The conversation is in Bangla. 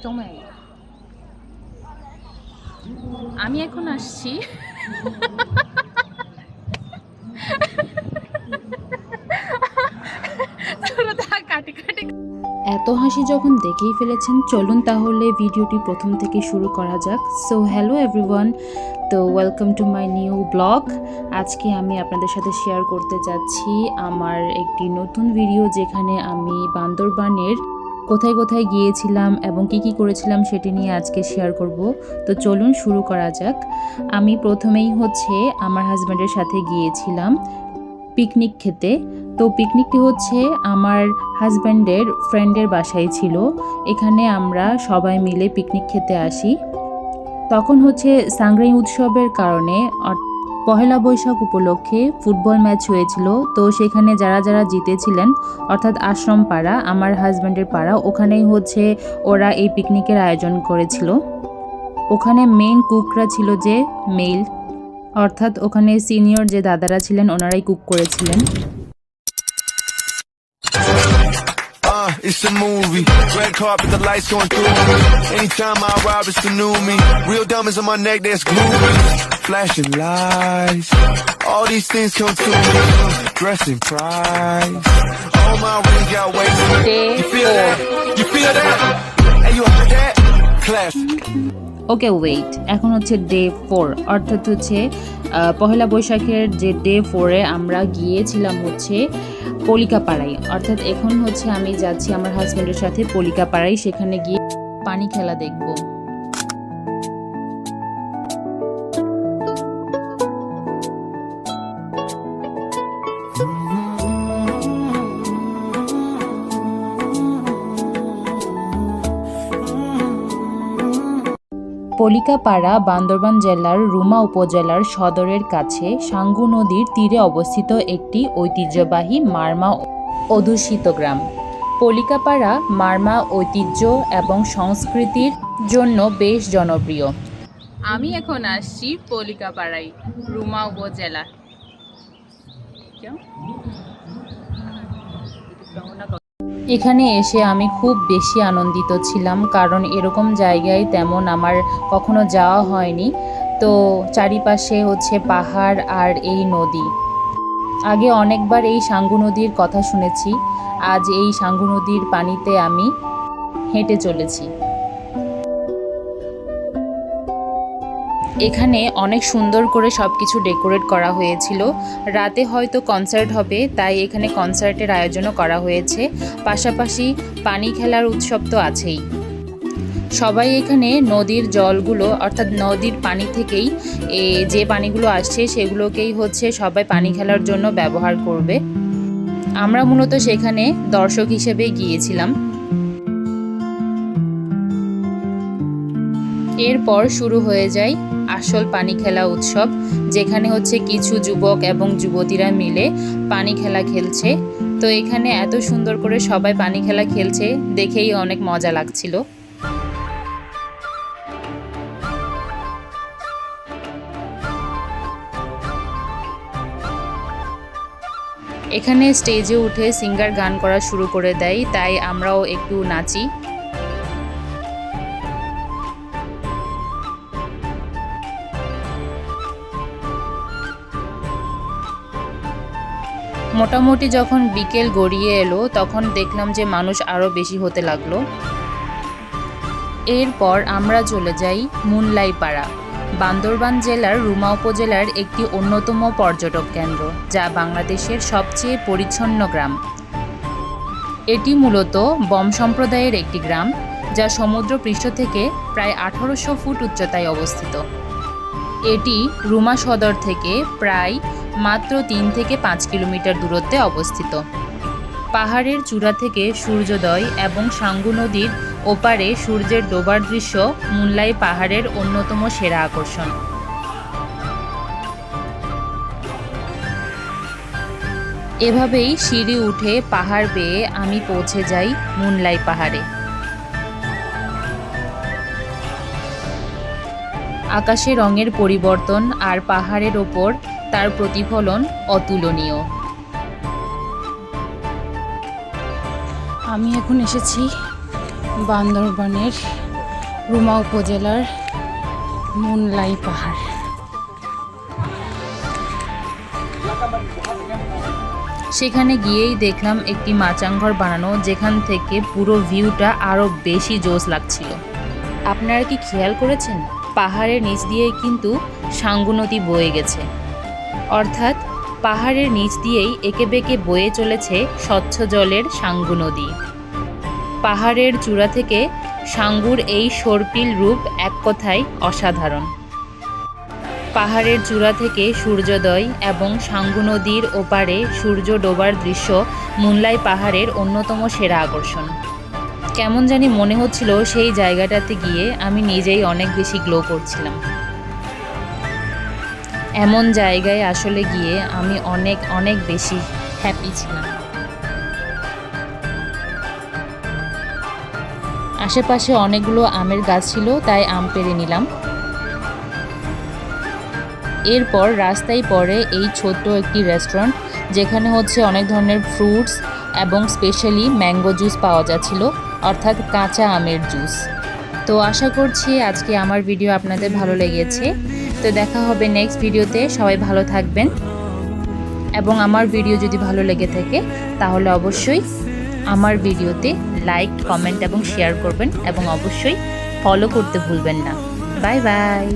জমায় আমি এখন আসছি এত হাসি যখন দেখেই ফেলেছেন, চলুন তাহলে ভিডিওটি প্রথম থেকে শুরু করা যাক। সো হ্যালো এভরিওয়ান, তো welcome to my new blog. আজকে আমি আপনাদের সাথে শেয়ার করতে যাচ্ছি আমার একটি নতুন ভিডিও, যেখানে আমি বান্দরবানের কোথায় কোথায় গিয়েছিলাম এবং কি কি করেছিলাম সেটি নিয়ে আজকে শেয়ার করব। তো চলুন শুরু করা যাক। আমি প্রথমেই আমার হাজব্যান্ডের সাথে গিয়েছিলাম পিকনিক খেতে। তো পিকনিকটি আমার হাজব্যান্ডের ফ্রেন্ডের বাসায় ছিল। এখানে আমরা সবাই মিলে পিকনিক খেতে আসি। তখন সাংগ্রাই উৎসবের কারণে পহেলা বৈশাখ উপলক্ষে ফুটবল ম্যাচ হয়েছিল। তো সেখানে যারা যারা জিতেছিলেন, অর্থাৎ আশ্রম পাড়া, আমার হাজব্যান্ডের পাড়া, ওখানেই ওরা এই পিকনিকের আয়োজন করেছিল। ওখানে মেইন কুকরা ছিল যে মেল, অর্থাৎ ওখানে সিনিয়র যে দাদারা ছিলেন ওনারাই কুক করেছিলেন। It's a movie. Red carpet, the lights going through me. Anytime I arrive, it's the new me. Real diamonds on my neck, that's groovy. Flashing lights. All these things come to me. Dressing price. All my rings got weight. You feel that? You feel that? Hey, you heard that? Classic. Okay wait, এখন ডে 4, অর্থাৎ পহেলা বৈশাখের যে ডে 4-এ আমরা গিয়েছিলাম পলিকাপাড়ায়। অর্থাৎ এখন আমি যাচ্ছি আমার হাজব্যান্ডের সাথে পলিকাপাড়ায়, সেখানে গিয়ে পানি খেলা দেখব। পলিকাপাড়া বান্দরবান জেলার রুমা উপজেলার সদরের কাছে সাঙ্গু নদীর তীরে অবস্থিত একটি ঐতিহ্যবাহী মারমা অধ্যুষিত গ্রাম। পলিকাপাড়া মারমা ঐতিহ্য এবং সংস্কৃতির জন্য বেশ জনপ্রিয়। আমি এখন আসছি পলিকাপাড়ায়, রুমা উপজেলা। এখানে এসে আমি খুব বেশি আনন্দিত ছিলাম, কারণ এরকম জায়গায় তেমন আমার কখনো যাওয়া হয়নি। তো চারিপাশে পাহাড় আর এই নদী। আগে অনেকবার এই সাঙ্গু নদীর কথা শুনেছি, আজ এই সাঙ্গু নদীর পানিতে আমি হেঁটে চলেছি। এখানে অনেক সুন্দর করে সব কিছু ডেকোরেট করা হয়েছিল। রাতে হয়তো কনসার্ট হবে, তাই এখানে কনসার্টের আয়োজনও করা হয়েছে। পাশাপাশি পানি খেলার উৎসব তো আছেই। সবাই এখানে নদীর জলগুলো, অর্থাৎ নদীর পানি থেকেই যে পানিগুলো আসছে সেগুলোকেই সবাই পানি খেলার জন্য ব্যবহার করবে। আমরা মূলত সেখানে দর্শক হিসেবে গিয়েছিলাম। এরপর শুরু হয়ে যায় আসল পানি খেলা উৎসব, যেখানে কিছু যুবক এবং যুবতীরা মিলে পানি খেলা খেলছে। তো এখানে এত সুন্দর করে সবাই পানি খেলা খেলছে, দেখেই অনেক মজা লাগছিল। এখানে স্টেজে উঠে সিঙ্গার গান করা শুরু করে দেয়, তাই আমরাও একটু নাচি। মোটামুটি যখন বিকেল গড়িয়ে এলো, তখন দেখলাম যে মানুষ আরও বেশি হতে লাগলো। এরপর আমরা চলে যাই মুনলাই পাড়া, বান্দরবান জেলার রুমা উপজেলার একটি অন্যতম পর্যটক কেন্দ্র, যা বাংলাদেশের সবচেয়ে পরিচ্ছন্ন গ্রাম। এটি মূলত বম সম্প্রদায়ের একটি গ্রাম, যা সমুদ্র পৃষ্ঠ থেকে প্রায় 1800 ফুট উচ্চতায় অবস্থিত। এটি রুমা সদর থেকে প্রায় মাত্র 3 থেকে 5 কিলোমিটার দূরত্বে অবস্থিত। পাহাড়ের চূড়া থেকে সূর্যোদয় এবং সাঙ্গু নদীর ওপারে সূর্যের ডোবার দৃশ্য মুনলাই পাহাড়ের অন্যতম সেরা আকর্ষণ। এভাবেই সিঁড়ি উঠে পাহাড় বেয়ে আমি পৌঁছে যাই মুনলাই পাহাড়ে। আকাশে রঙের পরিবর্তন আর পাহাড়ের ওপর তার প্রতিফলন অতুলনীয়। আমি এখন এসেছি বান্দরবানের রুমা উপজেলার মুনলাই পাহাড়। সেখানে গিয়েই দেখলাম একটি মাচাংঘর বানানো, যেখান থেকে পুরো ভিউটা আরও বেশি জোশ লাগছিল। আপনারা কি খেয়াল করেছেন, পাহাড়ের নিচ দিয়েই কিন্তু সাঙ্গু নদী বয়ে গেছে, অর্থাৎ পাহাড়ের নিচ দিয়েই এঁকে বেঁকে বয়ে চলেছে স্বচ্ছ জলের সাঙ্গু নদী। পাহাড়ের চূড়া থেকে সাঙ্গুর এই সর্পিল রূপ এক কথায় অসাধারণ। পাহাড়ের চূড়া থেকে সূর্যোদয় এবং সাঙ্গু নদীর ওপারে সূর্য ডোবার দৃশ্য মুনলাই পাহাড়ের অন্যতম সেরা আকর্ষণ। কেমন জানি মনে হচ্ছিল সেই জায়গাটাতে গিয়ে আমি নিজেই অনেক বেশি গ্লো করছিলাম। এমন জায়গায় আসলে গিয়ে আমি অনেক অনেক বেশি হ্যাপি ছিলাম। আশেপাশে অনেকগুলো আমের গাছ ছিল, তাই আম পেড়ে নিলাম। এরপর রাস্তায় পড়ে এই ছোট্ট একটি রেস্টুরেন্ট, যেখানে হচ্ছে অনেক ধরনের ফ্রুটস এবং স্পেশালি ম্যাঙ্গো জুস পাওয়া যাচ্ছিল, অর্থাৎ কাঁচা আমের জুস। তো আশা করছি আজকে আমার ভিডিও আপনাদের ভালো লেগেছে। তো দেখা হবে নেক্সট ভিডিওতে। সবাই ভালো থাকবেন, এবং আমার ভিডিও যদি ভালো লেগে থাকে তাহলে অবশ্যই আমার ভিডিওতে লাইক, কমেন্ট এবং শেয়ার করবেন, এবং অবশ্যই ফলো করতে ভুলবেন না। Bye bye.